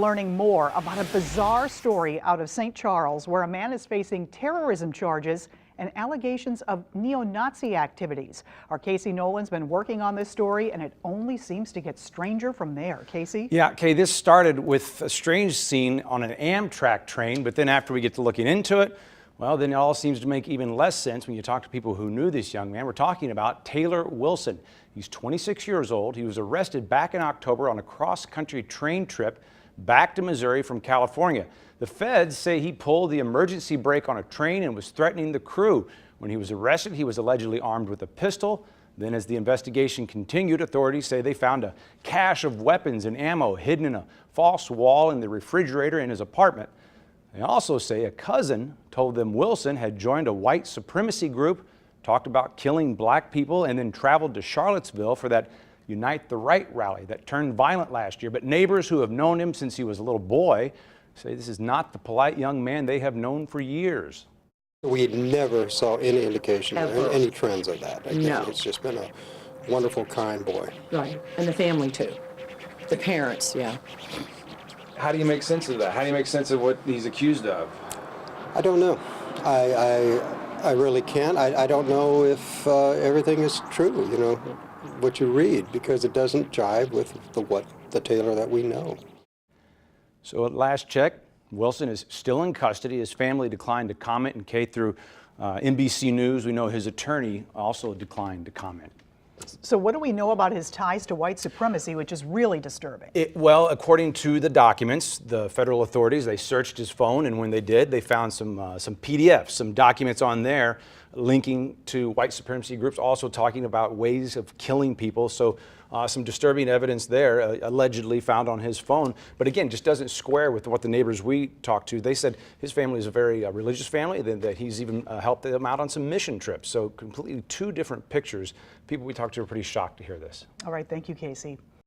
learning more about a bizarre story out of St. Charles where a man is facing terrorism charges and allegations of neo-Nazi activities. Our Casey Nolan's been working on this story, and it only seems to get stranger from there. Casey? Yeah, Kay, this started with a strange scene on an Amtrak train, but then after we get to looking into it, well, then it all seems to make even less sense when you talk to people who knew this young man. We're talking about Taylor Wilson. He's 26 years old. He was arrested back in October on a cross-country train trip back to Missouri from California. The feds say he pulled the emergency brake on a train and was threatening the crew. When he was arrested, he was allegedly armed with a pistol. Then as the investigation continued, authorities say they found a cache of weapons and ammo hidden in a false wall in the refrigerator in his apartment. They also say a cousin told them Wilson had joined a white supremacy group, talked about killing black people, and then traveled to Charlottesville for that Unite the Right rally that turned violent last year. But neighbors who have known him since he was a little boy say this is not the polite young man they have known for years. We never saw any indication Ever. or any trends of that. Again, No. It's just been a wonderful, kind boy. Right, and the family too. The parents, yeah. How do you make sense of that? How do you make sense of what he's accused of? I don't know. I really can't. I don't know if everything is true, you know, what you read, because it doesn't jive with the Taylor that we know. So at last check, Wilson is still in custody. His family declined to comment, and Kay, through NBC News, we know his attorney also declined to comment. So what do we know about his ties to white supremacy, which is really disturbing? Well, according to the documents, the federal authorities, they searched his phone, and when they did, they found some PDFs, some documents on there linking to white supremacy groups, also talking about ways of killing people. So some disturbing evidence there, allegedly found on his phone. But again, just doesn't square with what the neighbors we talked to. They said his family is a very religious family, that he's even helped them out on some mission trips. So completely two different pictures. People we talked to are pretty shocked to hear this. All right, thank you, Casey.